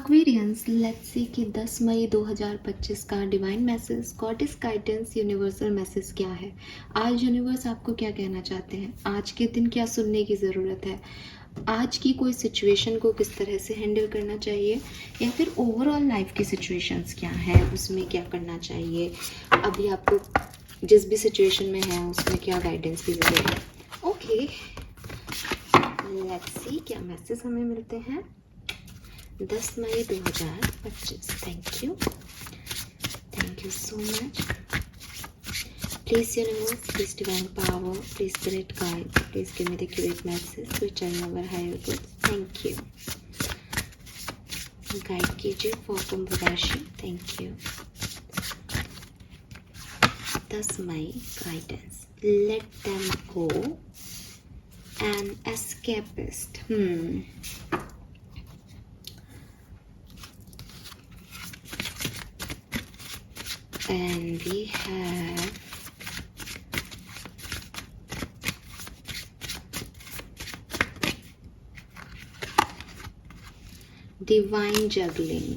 Aquarians, let's see कि 10 मई 2025 का divine message, goddess guidance, universal message क्या है। आज यूनिवर्स आपको क्या कहना चाहते हैं, आज के दिन क्या सुनने की ज़रूरत है, आज की कोई सिचुएशन को किस तरह से हैंडल करना चाहिए, या फिर ओवरऑल लाइफ की सिचुएशंस क्या है, उसमें क्या करना चाहिए, अभी आपको जिस भी सिचुएशन में है उसमें क्या गाइडेंस की ज़रूरत है। ओके, लेट्स सी क्या मैसेज हमें मिलते हैं 10 मई 2025। Thank you so much. Please universe, please divine power, please spirit guide, please give me the accurate message which I never higher good. Thank you. Guide कीजिए for कुंभ राशि। Thank you. 10 मई guidance, let them go an escapist. And we have divine juggling.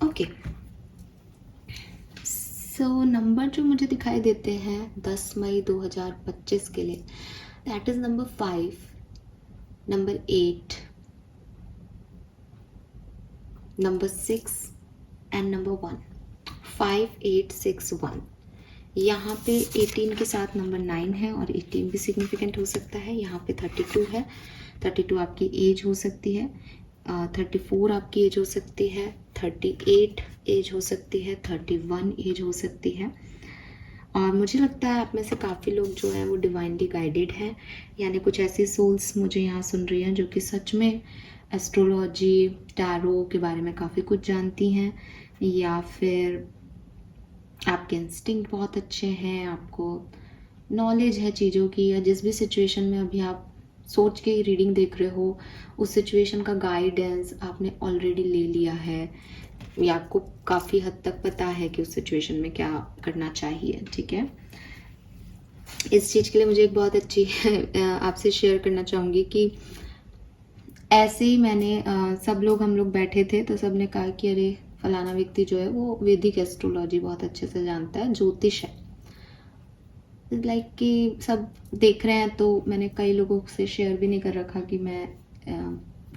Okay, so number जो मुझे दिखाई देते हैं 10 मई 2025 के लिए, that is number 5, number 8, number 6 and number 1। 5, 8, 6, 1। यहाँ पे 18 के साथ नंबर 9 है और 18 भी सिग्निफिकेंट हो सकता है। यहाँ पे 32 है, 32 आपकी एज हो सकती है, 34 आपकी एज हो सकती है, 38 एज हो सकती है, 31 एज हो सकती है। और मुझे लगता है आप में से काफ़ी लोग जो है वो डिवाइनली गाइडेड हैं, यानी कुछ ऐसी सोल्स मुझे यहाँ सुन रही हैं जो कि सच में एस्ट्रोलॉजी, टैरो के बारे में काफ़ी कुछ जानती हैं, या फिर आपके इंस्टिंक्ट बहुत अच्छे हैं, आपको नॉलेज है चीज़ों की, या जिस भी सिचुएशन में अभी आप सोच के ही रीडिंग देख रहे हो उस सिचुएशन का गाइडेंस आपने ऑलरेडी ले लिया है, या आपको काफ़ी हद तक पता है कि उस सिचुएशन में क्या करना चाहिए। ठीक है, इस चीज़ के लिए मुझे एक बहुत अच्छी आपसे शेयर करना चाहूँगी कि ऐसे ही मैंने सब लोग हम लोग बैठे थे तो सब ने कहा कि अरे फलाना व्यक्ति जो है वो वैदिक एस्ट्रोलॉजी बहुत अच्छे से जानता है, ज्योतिष है, लाइक कि सब देख रहे हैं। तो मैंने कई लोगों से शेयर भी नहीं कर रखा कि मैं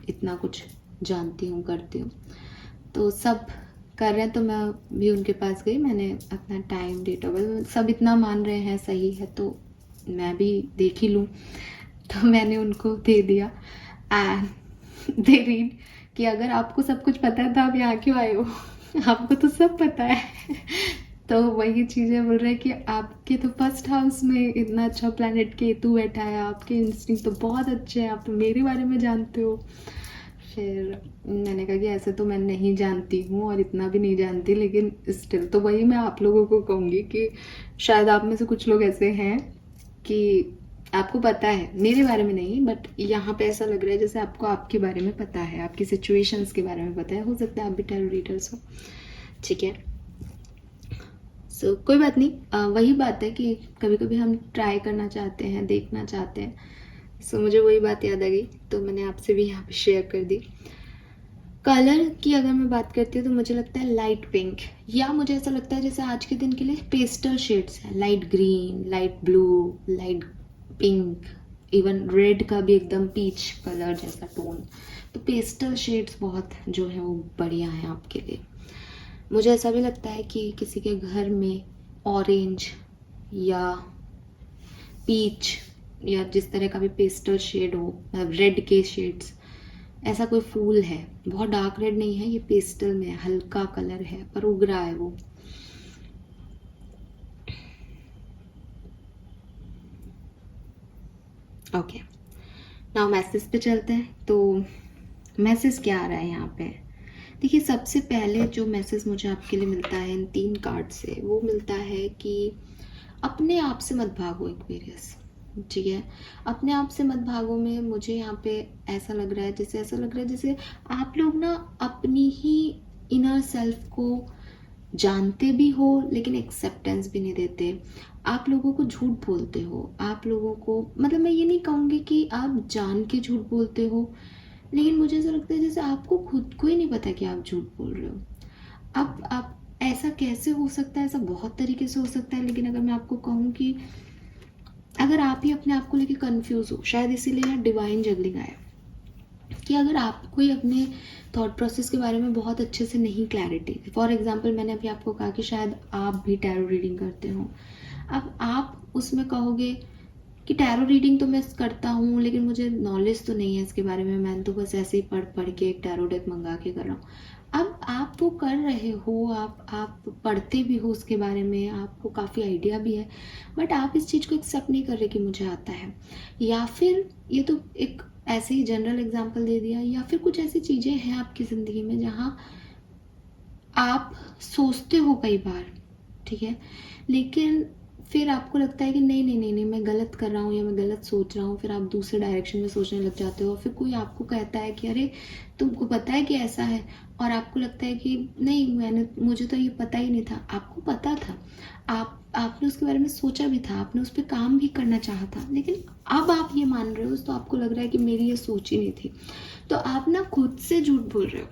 इतना कुछ जानती हूँ, करती हूँ। तो सब कर रहे हैं तो मैं भी उनके पास गई, मैंने अपना टाइम, डेट ऑफ बर्थ, सब इतना मान रहे हैं सही है तो मैं भी देख ही लूँ। तो मैंने उनको दे दिया एंड दे रीड कि अगर आपको सब कुछ पता है तो आप यहाँ क्यों आए हो, आपको तो सब पता है। तो वही चीज़ें बोल रहे हैं कि आपके तो फर्स्ट हाउस में इतना अच्छा प्लैनेट केतु बैठा है, आपके इंस्टिंक्ट तो बहुत अच्छे हैं, आप तो मेरे बारे में जानते हो। फिर मैंने कहा कि ऐसे तो मैं नहीं जानती हूँ और इतना भी नहीं जानती, लेकिन स्टिल तो वही मैं आप लोगों को कहूँगी कि शायद आप में से कुछ लोग ऐसे हैं कि आपको पता है, मेरे बारे में नहीं, बट यहाँ पे ऐसा लग रहा है जैसे आपको आपके बारे में पता है, आपकी सिचुएशंस के बारे में पता है। हो सकता है आप भी टैरो रीडर्स हो। ठीक है, सो कोई बात नहीं। वही बात है कि कभी कभी हम ट्राई करना चाहते हैं, देखना चाहते हैं। सो मुझे वही बात याद आ गई तो मैंने आपसे भी यहाँ पे शेयर कर दी। कलर की अगर मैं बात करती हूँ तो मुझे लगता है लाइट पिंक, या मुझे ऐसा लगता है जैसे आज के दिन के लिए पेस्टल शेड्स हैं, light green, light blue, light pink, even red का भी एकदम पीच कलर जैसा टोन। तो पेस्टल शेड्स बहुत जो है वो बढ़िया हैं आपके लिए। मुझे ऐसा भी लगता है कि किसी के घर में ऑरेंज या पीच या जिस तरह का भी पेस्टल शेड हो, मतलब रेड के शेड्स, ऐसा कोई फूल है, बहुत डार्क रेड नहीं है, ये पेस्टल में है, हल्का कलर है पर उग रहा है वो। ओके, नाउ मैसेज पे चलते हैं। तो मैसेज क्या आ रहा है यहाँ पे? देखिए, सबसे पहले जो मैसेज मुझे आपके लिए मिलता है इन 3 कार्ड से, वो मिलता है कि अपने आप से मत भागो एक्वेरियस। ठीक है, अपने आप से मत भागो में मुझे यहाँ पे ऐसा लग रहा है जैसे आप लोग ना अपनी ही इनर सेल्फ को जानते भी हो लेकिन एक्सेप्टेंस भी नहीं देते। आप लोगों को झूठ बोलते हो, आप लोगों को मतलब मैं ये नहीं कहूँगी कि आप जान के झूठ बोलते हो, लेकिन मुझे ऐसा लगता है जैसे आपको खुद को ही नहीं पता कि आप झूठ बोल रहे हो। अब आप ऐसा कैसे हो सकता है? ऐसा बहुत तरीके से हो सकता है, लेकिन अगर मैं आपको कहूँ कि अगर आप ही अपने आप को लेके कंफ्यूज हो, शायद इसीलिए यहाँ डिवाइन जगलिंग आया कि अगर आपको ही अपने थॉट प्रोसेस के बारे में बहुत अच्छे से नहीं क्लैरिटी। फॉर एग्जांपल मैंने अभी आपको कहा कि शायद आप भी टैरो रीडिंग करते हो। अब आप उसमें कहोगे कि टैरो रीडिंग तो मैं करता हूँ लेकिन मुझे नॉलेज तो नहीं है इसके बारे में, मैं तो बस ऐसे ही पढ़ पढ़ के एक टैरो डेक मंगा के कर रहा हूँ। अब आप वो कर रहे हो, आप पढ़ते भी हो उसके बारे में, आपको काफ़ी आइडिया भी है, बट आप इस चीज़ को एक्सेप्ट नहीं कर रहे कि मुझे आता है। या फिर ये तो एक ऐसे ही जनरल एग्जांपल दे दिया, या फिर कुछ ऐसी चीज़ें हैं आपकी ज़िंदगी में जहाँ आप सोचते हो कई बार, ठीक है, लेकिन फिर आपको लगता है कि नहीं नहीं नहीं नहीं मैं गलत कर रहा हूँ या मैं गलत सोच रहा हूँ, फिर आप दूसरे डायरेक्शन में सोचने लग जाते हो। फिर कोई आपको कहता है कि अरे तुमको पता है कि ऐसा है, और आपको लगता है कि नहीं मुझे तो ये पता ही नहीं था। आपको पता था, आपने उसके बारे में सोचा भी था, आपने उस पर काम भी करना चाहा था, लेकिन अब आप ये मान रहे हो तो आपको लग रहा है कि मेरी ये सोच ही नहीं थी। तो आप ना खुद से झूठ बोल रहे हो,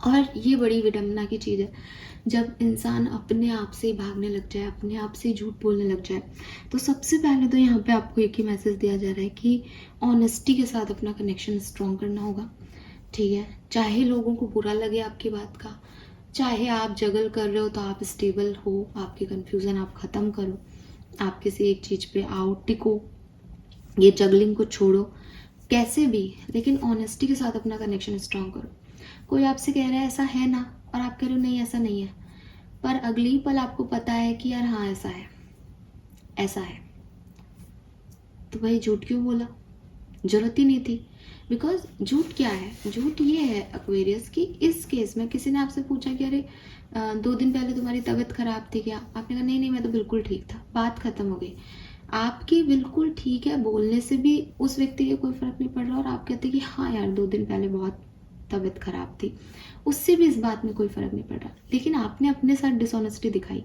और ये बड़ी विडंबना की चीज़ है जब इंसान अपने आप से ही भागने लग जाए, अपने आप से ही झूठ बोलने लग जाए। तो सबसे पहले तो यहाँ पे आपको एक ही मैसेज दिया जा रहा है कि ऑनेस्टी के साथ अपना कनेक्शन स्ट्रॉन्ग करना होगा, ठीक है। चाहे लोगों को बुरा लगे आपकी बात का, चाहे आप जगल कर रहे हो तो आप स्टेबल हो, आपकी कन्फ्यूज़न आप ख़त्म करो, आप किसी एक चीज़ पे आओ, टिको, ये जगलिंग को छोड़ो कैसे भी, लेकिन ऑनेस्टी के साथ अपना कनेक्शन स्ट्रॉन्ग करो। कोई आपसे कह रहा है ऐसा है ना, और आप कह रहे हो नहीं ऐसा नहीं है, पर अगले ही पल आपको पता है कि यार हाँ ऐसा है, ऐसा है, तो भाई झूठ क्यों बोला? जरूरत ही नहीं थी। बिकॉज झूठ क्या है? झूठ ये है एक्वेरियस कि इस केस में किसी ने आपसे पूछा कि अरे 2 दिन पहले तुम्हारी तबीयत खराब थी क्या? आपने कहा नहीं नहीं मैं तो बिल्कुल ठीक था, बात खत्म हो गई। आपकी बिल्कुल ठीक है बोलने से भी उस व्यक्ति के कोई फर्क नहीं पड़ रहा, और आप कहते कि हाँ यार 2 दिन पहले बहुत तबीयत खराब थी, उससे भी इस बात में कोई फर्क नहीं पड़ रहा, लेकिन आपने अपने साथ डिसऑनेस्टी दिखाई।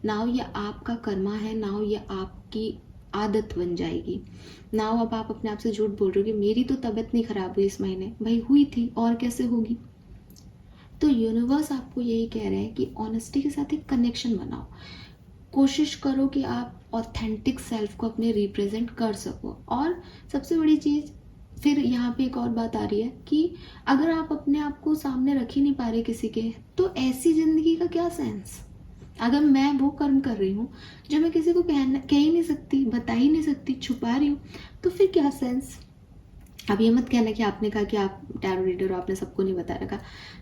नाउ ये आपका कर्मा है, नाउ ये आपकी आदत बन जाएगी। नाउ अब आप अपने आप से झूठ बोल रहे हो कि मेरी तो तबीयत नहीं खराब हुई इस महीने, भाई हुई थी और कैसे होगी। तो यूनिवर्स आपको यही कह रहे हैं कि ऑनेस्टी के साथ एक कनेक्शन बनाओ, कोशिश करो कि आप ऑथेंटिक सेल्फ को अपने रिप्रेजेंट कर सको। और सबसे बड़ी चीज़ फिर यहाँ पे एक और बात आ रही है कि अगर आप अपने आप को सामने रख ही नहीं पा रहे किसी के, तो ऐसी ज़िंदगी का क्या सेंस? अगर मैं वो कर्म कर रही हूँ जो मैं किसी को कह ही नहीं सकती, बता ही नहीं सकती, छुपा रही हूँ, तो फिर क्या सेंस? अब ये मत कहना कि आपने कहा कि आप टैरो रीडर हो, आपने सबको नहीं बता रखा।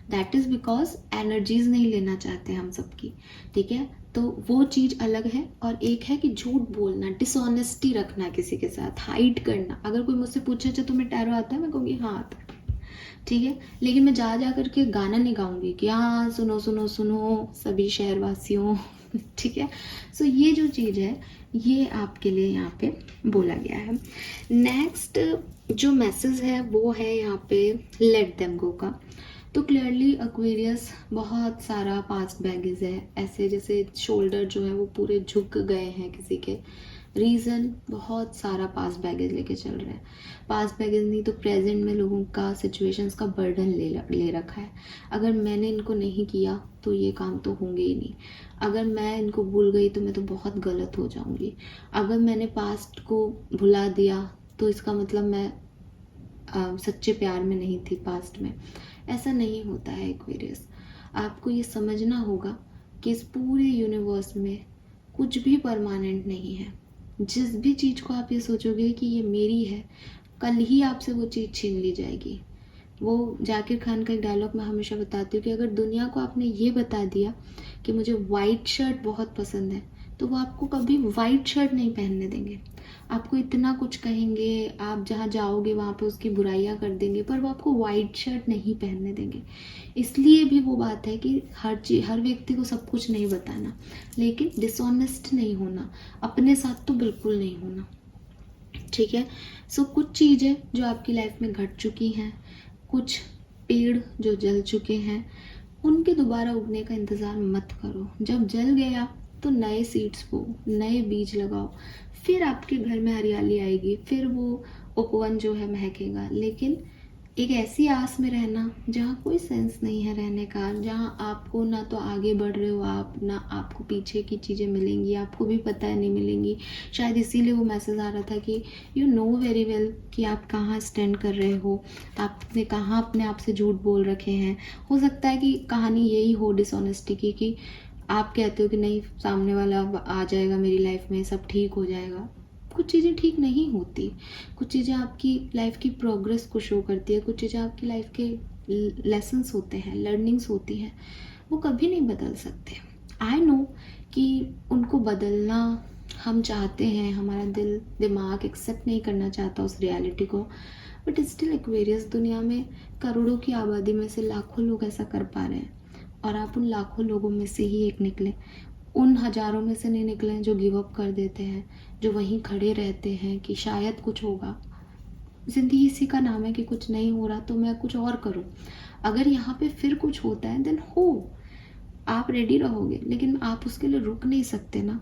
दैट इज़ बिकॉज एनर्जीज नहीं लेना चाहते हम सबकी, ठीक है। तो वो चीज़ अलग है, और एक है कि झूठ बोलना, डिसऑनेस्टी रखना किसी के साथ, हाइड करना। अगर कोई मुझसे पूछे अच्छा तुम्हें टैरो आता है, मैं कहूँगी हाँ आता है, ठीक है, लेकिन मैं जा करके गाना नहीं गाऊंगी कि हाँ सुनो सुनो सुनो सभी शहरवासियों ठीक है। सो ये जो चीज़ है ये आपके लिए यहाँ पे बोला गया है। नेक्स्ट जो मैसेज है वो है यहाँ पे लेट देम गो का। तो क्लियरली एक्वेरियस बहुत सारा पास्ट बैगेज है, ऐसे जैसे शोल्डर जो है वो पूरे झुक गए हैं किसी के, रीज़न बहुत सारा पास्ट बैगेज लेके चल रहे हैं। पास्ट बैगेज नहीं तो प्रेजेंट में लोगों का सिचुएशंस का बर्डन ले रखा है। अगर मैंने इनको नहीं किया तो ये काम तो होंगे ही नहीं, अगर मैं इनको भूल गई तो मैं तो बहुत गलत हो जाऊंगी, अगर मैंने पास्ट को भुला दिया तो इसका मतलब मैं सच्चे प्यार में नहीं थी पास्ट में। ऐसा नहीं होता है एक्वेरियस। आपको ये समझना होगा कि इस पूरे यूनिवर्स में कुछ भी परमानेंट नहीं है। जिस भी चीज़ को आप ये सोचोगे कि ये मेरी है, कल ही आपसे वो चीज़ छीन ली जाएगी। वो जाकिर खान का एक डायलॉग मैं हमेशा बताती हूँ कि अगर दुनिया को आपने ये बता दिया कि मुझे वाइट शर्ट बहुत पसंद है, तो वो आपको कभी वाइट शर्ट नहीं पहनने देंगे। आपको इतना कुछ कहेंगे, आप जहाँ जाओगे वहाँ पे उसकी बुराइयाँ कर देंगे, पर वो आपको वाइट शर्ट नहीं पहनने देंगे। इसलिए भी वो बात है कि हर व्यक्ति को सब कुछ नहीं बताना, लेकिन डिसऑनेस्ट नहीं होना, अपने साथ तो बिल्कुल नहीं होना। ठीक है। सो कुछ चीज़ें जो आपकी लाइफ में घट चुकी हैं, कुछ पेड़ जो जल चुके हैं, उनके दोबारा उगने का इंतज़ार मत करो। जब जल गया तो नए सीड्स बो, नए बीज लगाओ, फिर आपके घर में हरियाली आएगी, फिर वो उपवन जो है महकेगा। लेकिन एक ऐसी आस में रहना जहाँ कोई सेंस नहीं है रहने का, जहाँ आपको ना तो आगे बढ़ रहे हो आप, ना आपको पीछे की चीज़ें मिलेंगी, आपको भी पता है नहीं मिलेंगी। शायद इसीलिए वो मैसेज आ रहा था कि यू नो वेरी वेल कि आप कहाँ स्टैंड कर रहे हो, आपने कहाँ अपने आप से झूठ बोल रखे हैं। हो सकता है कि कहानी यही हो डिसऑनेस्टी की, कि आप कहते हो कि नहीं सामने वाला आ जाएगा मेरी लाइफ में, सब ठीक हो जाएगा। कुछ चीज़ें ठीक नहीं होती, कुछ चीज़ें आपकी लाइफ की प्रोग्रेस को शो करती है, कुछ चीज़ें आपकी लाइफ के लेसन्स होते हैं, लर्निंग्स होती हैं, वो कभी नहीं बदल सकते। आई नो कि उनको बदलना हम चाहते हैं, हमारा दिल दिमाग एक्सेप्ट नहीं करना चाहता उस रियलिटी को, बट स्टिल एक्वेरियस दुनिया में करोड़ों की आबादी में से लाखों लोग ऐसा कर पा रहे हैं, और आप उन लाखों लोगों में से ही एक निकले। उन हज़ारों में से नहीं निकले जो गिव अप कर देते हैं, जो वहीं खड़े रहते हैं कि शायद कुछ होगा। ज़िंदगी इसी का नाम है कि कुछ नहीं हो रहा तो मैं कुछ और करूं। अगर यहाँ पे फिर कुछ होता है देन हो, आप रेडी रहोगे, लेकिन आप उसके लिए रुक नहीं सकते ना।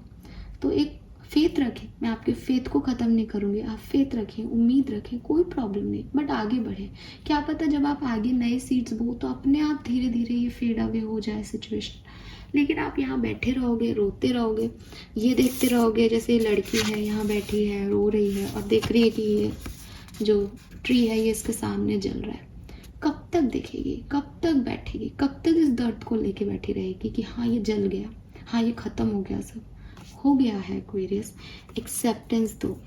तो एक फेथ रखें, मैं आपके फेथ को ख़त्म नहीं करूँगी, आप फेथ रखें, उम्मीद रखें, कोई प्रॉब्लम नहीं, बट आगे बढ़ें। क्या पता जब आप आगे नए सीड्स बो तो अपने आप धीरे धीरे ये फेड अवे हो जाए सिचुएशन। लेकिन आप यहाँ बैठे रहोगे, रोते रहोगे, ये देखते रहोगे जैसे ये लड़की है यहाँ बैठी है, रो रही है और देख रही है कि ये जो ट्री है ये इसके सामने जल रहा है। कब तक देखेगी, कब तक बैठेगी, कब तक इस दर्द को लेके बैठी रहेगी कि हाँ ये जल गया, हाँ ये ख़त्म हो गया, सब हो गया है। एक्वेरियस एक्सेप्टेंस दो,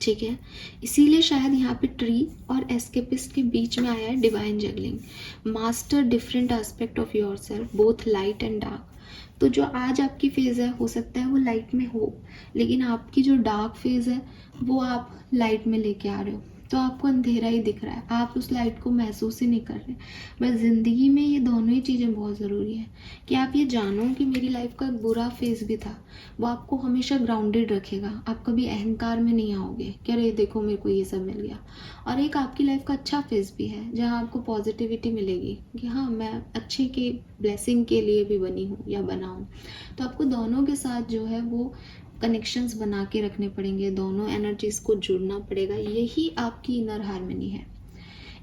ठीक है। इसीलिए शायद यहाँ पे ट्री और एस्केपिस्ट के बीच में आया है divine juggling, master different aspect of your self both light and dark. तो जो आज आपकी फेज़ है हो सकता है वो लाइट में हो, लेकिन आपकी जो डार्क फेज़ है वो आप लाइट में लेके आ रहे हो, तो आपको अंधेरा ही दिख रहा है, आप उस लाइट को महसूस ही नहीं कर रहे। बस ज़िंदगी में ये दोनों ही चीज़ें बहुत ज़रूरी है कि आप ये जानो कि मेरी लाइफ का एक बुरा फेज़ भी था, वो आपको हमेशा ग्राउंडेड रखेगा। आप कभी अहंकार में नहीं आओगे कि अरे देखो मेरे को ये सब मिल गया। और एक आपकी लाइफ का अच्छा फेज़ भी है जहाँ आपको पॉजिटिविटी मिलेगी कि हाँ मैं अच्छे के ब्लेसिंग के लिए भी बनी हूँ या बना हूँ। तो आपको दोनों के साथ जो है वो कनेक्शंस बना के रखने पड़ेंगे, दोनों एनर्जीज को जुड़ना पड़ेगा, यही आपकी इनर हार्मनी है।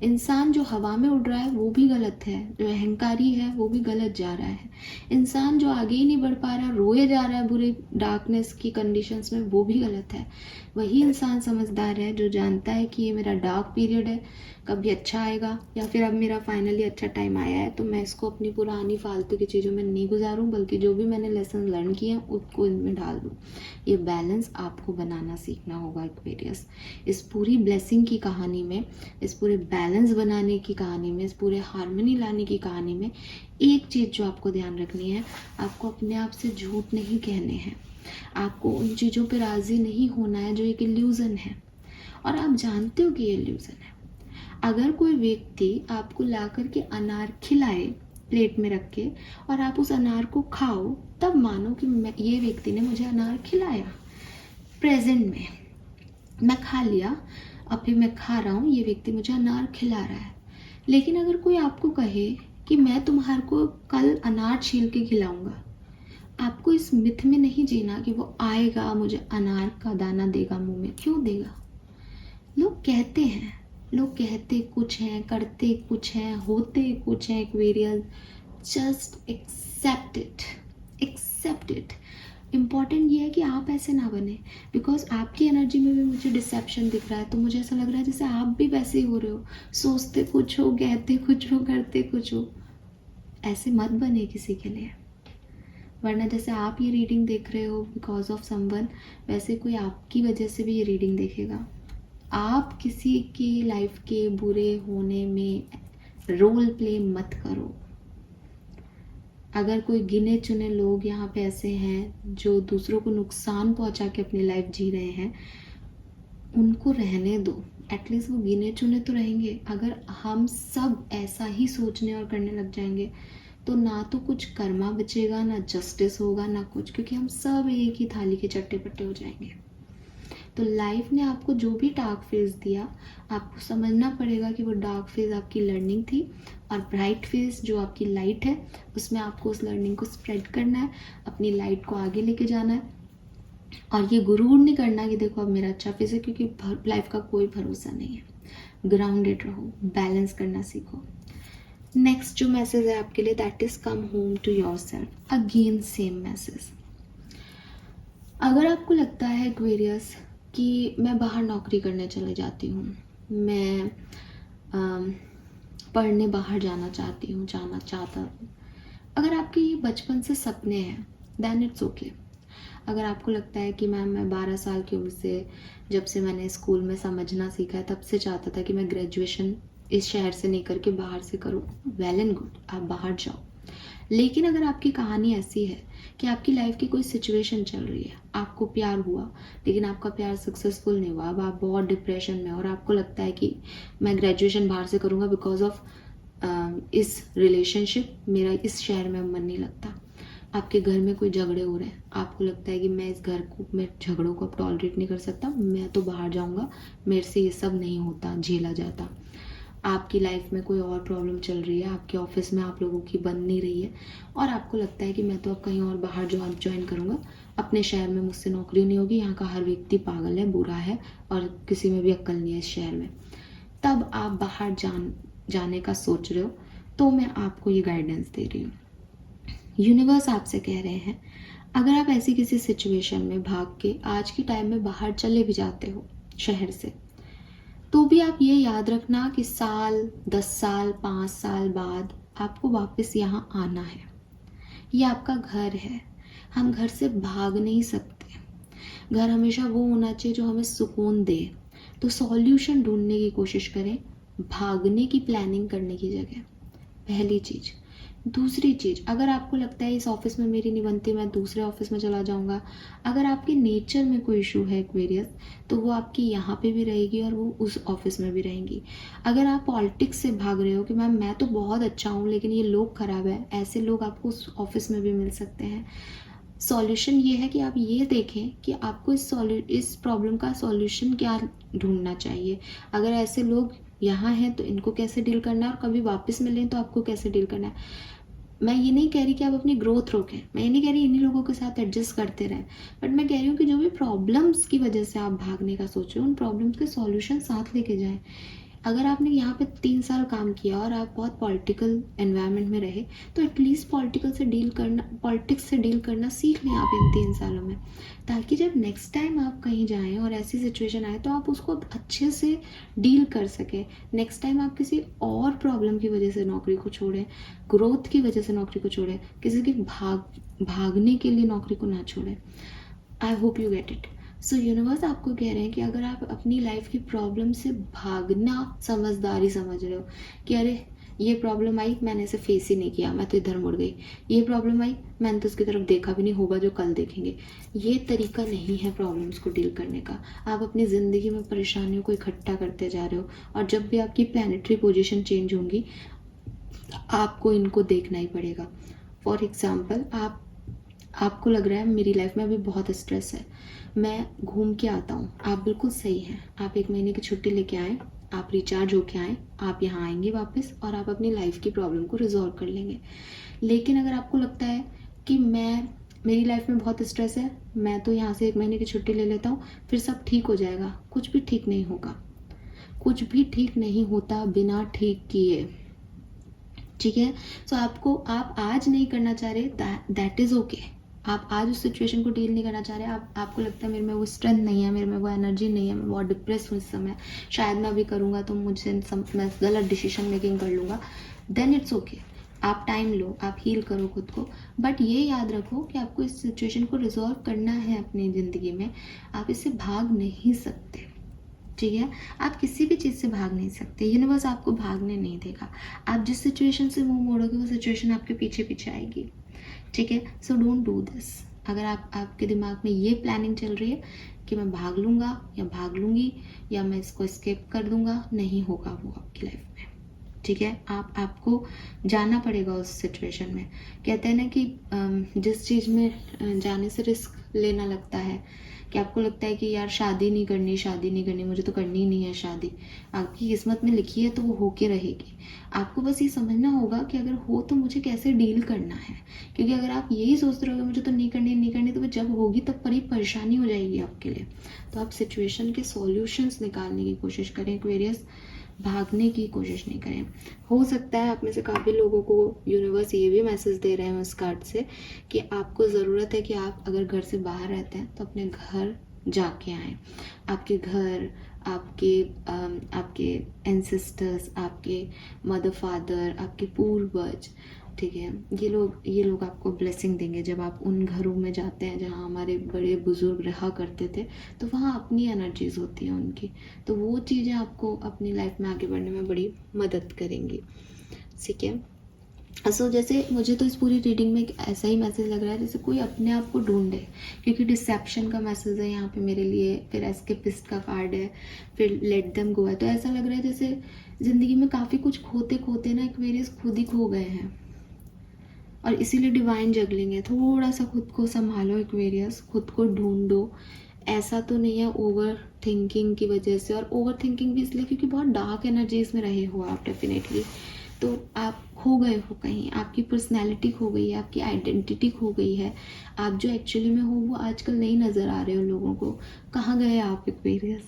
इंसान जो हवा में उड़ रहा है वो भी गलत है, जो अहंकारी है वो भी गलत जा रहा है। इंसान जो आगे ही नहीं बढ़ पा रहा, रोए जा रहा है बुरे डार्कनेस की कंडीशंस में, वो भी गलत है। वही इंसान समझदार है जो जानता है कि ये मेरा डार्क पीरियड है, कभी अच्छा आएगा, या फिर अब मेरा फाइनली अच्छा टाइम आया है तो मैं इसको अपनी पुरानी फालतू की चीज़ों में नहीं गुजारूं, बल्कि जो भी मैंने लेसन लर्न किए हैं उसको इनमें डाल दूं। ये बैलेंस आपको बनाना सीखना होगा एक्वेरियस। इस पूरी ब्लेसिंग की कहानी में, इस पूरे बैलेंस बनाने की कहानी में, इस पूरे हार्मनी लाने की कहानी में एक चीज़ जो आपको ध्यान रखनी है, आपको अपने आप से झूठ नहीं कहने हैं, आपको उन चीज़ों पर राज़ी नहीं होना है जो एक इल्यूज़न है, और आप जानते हो कि ये इल्यूज़न है। अगर कोई व्यक्ति आपको ला करके अनार खिलाए प्लेट में रख के और आप उस अनार को खाओ, तब मानो कि ये व्यक्ति ने मुझे अनार खिलाया। प्रेजेंट में मैं खा लिया, अभी मैं खा रहा हूँ, ये व्यक्ति मुझे अनार खिला रहा है। लेकिन अगर कोई आपको कहे कि मैं तुम्हारे को कल अनार छील के खिलाऊंगा, आपको इस मिथ में नहीं जीना कि वो आएगा मुझे अनार का दाना देगा मुंह में। क्यों देगा? लोग कहते हैं, लोग कहते कुछ हैं, करते कुछ हैं, होते कुछ हैं। Aquarius just accept it, accept it. Important ये है कि आप ऐसे ना बने, बिकॉज आपकी एनर्जी में भी मुझे डिसेप्शन दिख रहा है, तो मुझे ऐसा लग रहा है जैसे आप भी वैसे ही हो रहे हो, सोचते कुछ हो, कहते कुछ हो, करते कुछ हो। ऐसे मत बने किसी के लिए, वरना जैसे आप ये रीडिंग देख रहे हो बिकॉज ऑफ समवन, वैसे कोई आपकी वजह से भी ये रीडिंग देखेगा। आप किसी की लाइफ के बुरे होने में रोल प्ले मत करो। अगर कोई गिने चुने लोग यहाँ पे ऐसे हैं जो दूसरों को नुकसान पहुँचा के अपनी लाइफ जी रहे हैं, उनको रहने दो, एटलीस्ट वो गिने चुने तो रहेंगे। अगर हम सब ऐसा ही सोचने और करने लग जाएंगे तो ना तो कुछ कर्मा बचेगा, ना जस्टिस होगा, ना कुछ, क्योंकि हम सब एक ही थाली के चट्टे पट्टे हो जाएंगे। तो लाइफ ने आपको जो भी डार्क फेज दिया, आपको समझना पड़ेगा कि वो डार्क फेज आपकी लर्निंग थी, और ब्राइट फेज जो आपकी लाइट है, उसमें आपको उस लर्निंग को स्प्रेड करना है, अपनी लाइट को आगे लेके जाना है। और ये गुरूर नहीं करना कि देखो अब मेरा अच्छा फेज है, क्योंकि लाइफ का कोई भरोसा नहीं है। ग्राउंडेड रहो, बैलेंस करना सीखो। नेक्स्ट जो मैसेज है आपके लिए, that is come home to yourself. Again same message. अगर आपको लगता है एक्वेरियस कि मैं बाहर नौकरी करने चले जाती हूँ, मैं पढ़ने बाहर जाना चाहता हूँ, अगर आपके ये बचपन से सपने हैं, देन इट्स ओके। अगर आपको लगता है कि मैं 12 साल की उम्र से, जब से मैंने स्कूल में समझना सीखा है, तब से चाहता था कि मैं ग्रेजुएशन इस शहर से नहीं करके बाहर से करूँ, वेल एंड गुड, आप बाहर जाओ। लेकिन अगर आपकी कहानी ऐसी है कि आपकी लाइफ की कोई सिचुएशन चल रही है, आपको प्यार हुआ लेकिन आपका प्यार सक्सेसफुल नहीं हुआ, अब आप बहुत डिप्रेशन में, और आपको लगता है कि मैं ग्रेजुएशन बाहर से करूँगा बिकॉज ऑफ इस रिलेशनशिप, मेरा इस शहर में मन नहीं लगता, आपके घर में कोई झगड़े हो रहे हैं, आपको लगता है कि मैं इस घर को, मैं झगड़ों को अब टॉलरेट नहीं कर सकता, मैं तो बाहर जाऊंगा, मेरे से ये सब नहीं होता, झेला जाता। आपकी लाइफ में कोई और प्रॉब्लम चल रही है, आपके ऑफिस में आप लोगों की बन नहीं रही है, और आपको लगता है कि मैं तो अब कहीं और बाहर जॉब ज्वाइन करूँगा, अपने शहर में मुझसे नौकरी नहीं होगी, यहाँ का हर व्यक्ति पागल है, बुरा है, और किसी में भी अक्ल नहीं है इस शहर में, तब आप बाहर जाने का सोच रहे हो, तो मैं आपको ये गाइडेंस दे रही हूँ। यूनिवर्स आपसे कह रहे हैं, अगर आप ऐसी किसी सिचुएशन में भाग के आज के टाइम में बाहर चले भी जाते हो शहर से, तो भी आप ये याद रखना कि साल, 10 साल, 5 साल बाद आपको वापस यहाँ आना है। ये आपका घर है, हम घर से भाग नहीं सकते। घर हमेशा वो होना चाहिए जो हमें सुकून दे। तो सॉल्यूशन ढूंढने की कोशिश करें, भागने की प्लानिंग करने की जगह। पहली चीज़। दूसरी चीज़, अगर आपको लगता है इस ऑफिस में मेरी नहीं बनती, मैं दूसरे ऑफिस में चला जाऊंगा, अगर आपके नेचर में कोई इशू है एक्वेरियस, तो वो आपकी यहाँ पे भी रहेगी और वो उस ऑफिस में भी रहेंगी। अगर आप पॉलिटिक्स से भाग रहे हो कि मैम मैं तो बहुत अच्छा हूँ लेकिन ये लोग खराब है, ऐसे लोग आपको उस ऑफिस में भी मिल सकते हैं। सॉल्यूशन ये है कि आप ये देखें कि आपको इस प्रॉब्लम का सॉल्यूशन क्या ढूंढना चाहिए। अगर ऐसे लोग यहाँ हैं तो इनको कैसे डील करना है, और कभी वापस मिलें तो आपको कैसे डील करना है। मैं ये नहीं कह रही कि आप अपनी ग्रोथ रोकें, मैं ये नहीं कह रही इन्हीं लोगों के साथ एडजस्ट करते रहें, बट मैं कह रही हूँ कि जो भी प्रॉब्लम्स की वजह से आप भागने का सोच रहे हो, उन प्रॉब्लम्स के सॉल्यूशन साथ लेके जाएं। अगर आपने यहाँ पे 3 साल काम किया और आप बहुत पॉलिटिकल एनवायरनमेंट में रहे, तो एटलीस्ट पॉलिटिक्स से डील करना सीख लें आप इन 3 सालों में, ताकि जब नेक्स्ट टाइम आप कहीं जाएं और ऐसी सिचुएशन आए तो आप उसको अच्छे से डील कर सकें। नेक्स्ट टाइम आप किसी और प्रॉब्लम की वजह से नौकरी को छोड़ें, ग्रोथ की वजह से नौकरी को छोड़ें, किसी की भागने के लिए नौकरी को ना छोड़ें। I hope you get it. So universe आपको कह रहे हैं कि अगर आप अपनी लाइफ की प्रॉब्लम से भागना समझदारी समझ रहे हो कि अरे ये प्रॉब्लम आई, मैंने इसे फेस ही नहीं किया, मैं तो इधर मुड़ गई, ये प्रॉब्लम आई, मैंने तो उसकी तरफ देखा भी नहीं, होगा जो कल देखेंगे, ये तरीका नहीं है प्रॉब्लम्स को डील करने का। आप अपनी ज़िंदगी में परेशानियों को इकट्ठा करते जा रहे हो, और जब भी आपकी प्लानिटरी पोजीशन चेंज होंगी आपको इनको देखना ही पड़ेगा। फॉर एग्ज़ाम्पल, आपको लग रहा है मेरी लाइफ में अभी बहुत स्ट्रेस है, मैं घूम के आता हूँ, आप बिल्कुल सही हैं, आप 1 महीने की छुट्टी लेके आएँ, आप रिचार्ज होके आएँ, आप यहाँ आएंगे वापस और आप अपनी लाइफ की प्रॉब्लम को रिजॉल्व कर लेंगे। लेकिन अगर आपको लगता है कि मेरी लाइफ में बहुत स्ट्रेस है, मैं तो यहाँ से 1 महीने की छुट्टी ले लेता हूँ, फिर सब ठीक हो जाएगा, कुछ भी ठीक नहीं होगा। कुछ भी ठीक नहीं होता बिना ठीक किए, ठीक है। सो आप आज नहीं करना चाह रहे, दैट इज़ ओके। आप आज उस सिचुएशन को डील नहीं करना चाह रहे, आपको लगता है मेरे में वो स्ट्रेंथ नहीं है, मेरे में वो एनर्जी नहीं है, मैं बहुत डिप्रेस हूँ इस समय, शायद मैं अभी करूँगा तो मैं गलत डिसीजन मेकिंग कर लूँगा, देन इट्स ओके। आप टाइम लो, आप हील करो खुद को, बट ये याद रखो कि आपको इस सिचुएशन को रिजॉल्व करना है अपनी ज़िंदगी में, आप इससे भाग नहीं सकते, ठीक है। आप किसी भी चीज़ से भाग नहीं सकते, यूनिवर्स आपको भागने नहीं देगा। आप जिस सिचुएशन से मुंह मोड़ोगे वो सिचुएशन आपके पीछे पीछे आएगी, ठीक है। So don't do this. अगर आपके दिमाग में ये प्लानिंग चल रही है कि मैं भाग लूँगा या भाग लूँगी या मैं इसको स्केप कर दूँगा, नहीं होगा वो आपकी लाइफ में, ठीक है, आपको जाना पड़ेगा उस सिचुएशन में। कहते हैं ना कि जिस चीज़ में जाने से रिस्क लेना लगता है, कि आपको लगता है कि यार शादी नहीं करनी, मुझे तो करनी ही नहीं है शादी, आपकी किस्मत में लिखी है तो वो होके रहेगी। आपको बस ये समझना होगा कि अगर हो तो मुझे कैसे डील करना है, क्योंकि अगर आप यही सोचते रहोगे मुझे तो नहीं करनी, तो वो जब होगी तब बड़ी परेशानी हो जाएगी आपके लिए। तो आप सिचुएशन के सॉल्यूशंस निकालने की कोशिश करें एक्वेरियस, भागने की कोशिश नहीं करें। हो सकता है आप में से काफ़ी लोगों को यूनिवर्स ये भी मैसेज दे रहे हैं उस कार्ड से कि आपको ज़रूरत है कि आप अगर घर से बाहर रहते हैं तो अपने घर जाके आएँ। आपके घर, आपके एंसेस्टर्स, आपके मदर फादर, आपके पूर्वज, ठीक है, ये लोग आपको ब्लेसिंग देंगे जब आप उन घरों में जाते हैं जहाँ हमारे बड़े बुजुर्ग रहा करते थे। तो वहाँ अपनी एनर्जीज होती हैं उनकी, तो वो चीज़ें आपको अपनी लाइफ में आगे बढ़ने में बड़ी मदद करेंगी। ठीक है, जैसे मुझे तो इस पूरी रीडिंग में ऐसा ही मैसेज लग रहा है जैसे कोई अपने आप को ढूंढे, क्योंकि डिसेप्शन का मैसेज है यहाँ पे मेरे लिए, फिर एस्केपिस्ट का कार्ड है, फिर लेट देम गो है। तो ऐसा लग रहा है जैसे ज़िंदगी में काफ़ी कुछ खोते खोते ना एक्वेरियस खुद ही खो गए हैं, और इसीलिए डिवाइन जगलिंग है। थोड़ा सा खुद को संभालो एक्वेरियस, खुद को ढूंढो। ऐसा तो नहीं है ओवर थिंकिंग की वजह से, और ओवर थिंकिंग भी इसलिए क्योंकि बहुत डार्क एनर्जीज में रहे हो आप डेफिनेटली। तो आप खो गए हो कहीं, आपकी पर्सनैलिटी खो गई है, आपकी आइडेंटिटी खो गई है, आप जो एक्चुअली में हो वो आजकल नहीं नज़र आ रहे हो लोगों को। कहाँ गए आप एक्वेरियस?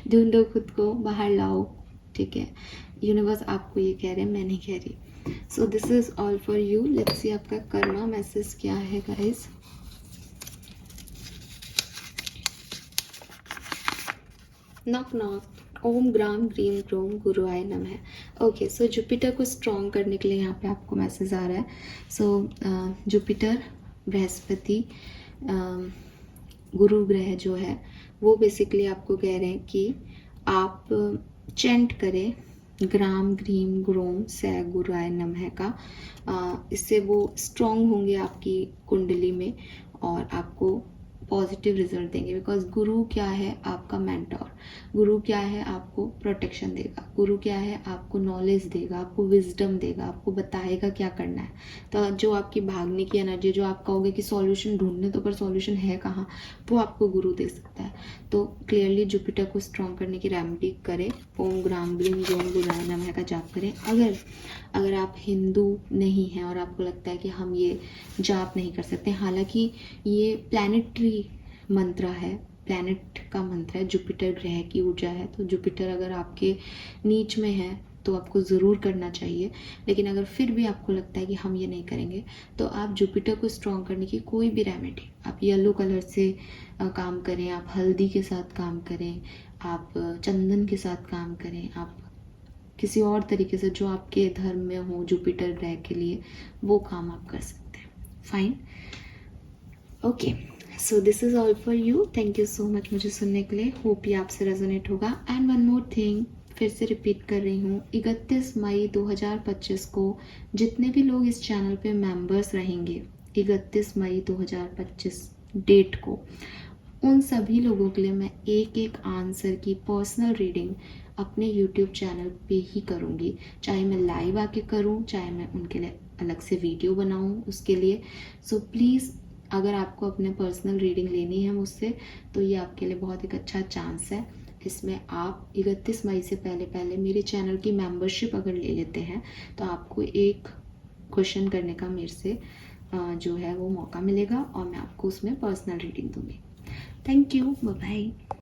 ढूंढो खुद को, बाहर लाओ। ठीक है, यूनिवर्स आपको ये कह रहे हैं, मैं नहीं कह रही। So this is all for you. Let's see आपका कर्मा मैसेज क्या है गाइस। Knock knock. ओम ग्राम ग्रीम ग्रोम गुरुआय नमः। ओके, सो जुपिटर को स्ट्रॉन्ग करने के लिए यहाँ पे आपको मैसेज आ रहा है। सो जुपिटर, बृहस्पति, गुरु ग्रह जो है वो बेसिकली आपको कह रहे हैं कि आप चेंट करें ग्राम ग्रीम ग्रोम से गुरुआय नमः का। इससे वो स्ट्रॉन्ग होंगे आपकी कुंडली में और आपको पॉजिटिव रिजल्ट देंगे। बिकॉज गुरु क्या है? आपका मेंटोर। गुरु क्या है? आपको प्रोटेक्शन देगा। गुरु क्या है? आपको नॉलेज देगा, आपको विजडम देगा, आपको बताएगा क्या करना है। तो जो आपकी भागने की एनर्जी, जो आप कहोगे कि सॉल्यूशन ढूंढने तो पर सॉल्यूशन है कहाँ, वो आपको गुरु दे सकता है। तो क्लियरली जुपिटर को स्ट्रॉन्ग करने की रेमेडी करें। ओम ग्राम ग्रीम ग्रोम गुरुआय नमः का जाप करें। अगर आप हिंदू नहीं हैं और आपको लगता है कि हम ये जाप नहीं कर सकते, हालांकि ये प्लैनेटरी मंत्र है, प्लैनेट का मंत्र है, जुपिटर ग्रह की ऊर्जा है। तो जुपिटर अगर आपके नीच में है तो आपको ज़रूर करना चाहिए। लेकिन अगर फिर भी आपको लगता है कि हम ये नहीं करेंगे, तो आप जुपिटर को स्ट्रॉन्ग करने की कोई भी रेमेडी, आप येलो कलर से काम करें, आप हल्दी के साथ काम करें, आप चंदन के साथ काम करें, आप किसी और तरीके से जो आपके धर्म में हो जुपिटर ग्रह के लिए, वो काम आप कर सकते हैं। Fine, okay, so this is all for you. Thank you so much मुझे सुनने के लिए। होप ये आपसे रेजोनेट होगा। एंड वन मोर थिंग, फिर से रिपीट कर रही हूँ, 31 मई 2025 को जितने भी लोग इस चैनल पे मेंबर्स रहेंगे, 31 मई 2025 डेट को, उन सभी लोगों के लिए मैं एक आंसर की पर्सनल रीडिंग अपने यूट्यूब चैनल पे ही करूँगी। चाहे मैं लाइव आके करूँ, चाहे मैं उनके लिए अलग से वीडियो बनाऊँ उसके लिए। सो प्लीज़, अगर आपको अपने पर्सनल रीडिंग लेनी है मुझसे, तो ये आपके लिए बहुत एक अच्छा चांस है। इसमें आप 31 मई से पहले मेरे चैनल की मेंबरशिप अगर ले लेते हैं तो आपको एक क्वेश्चन करने का मेरे से जो है वो मौका मिलेगा, और मैं आपको उसमें पर्सनल रीडिंग दूँगी। Thank you, bye bye.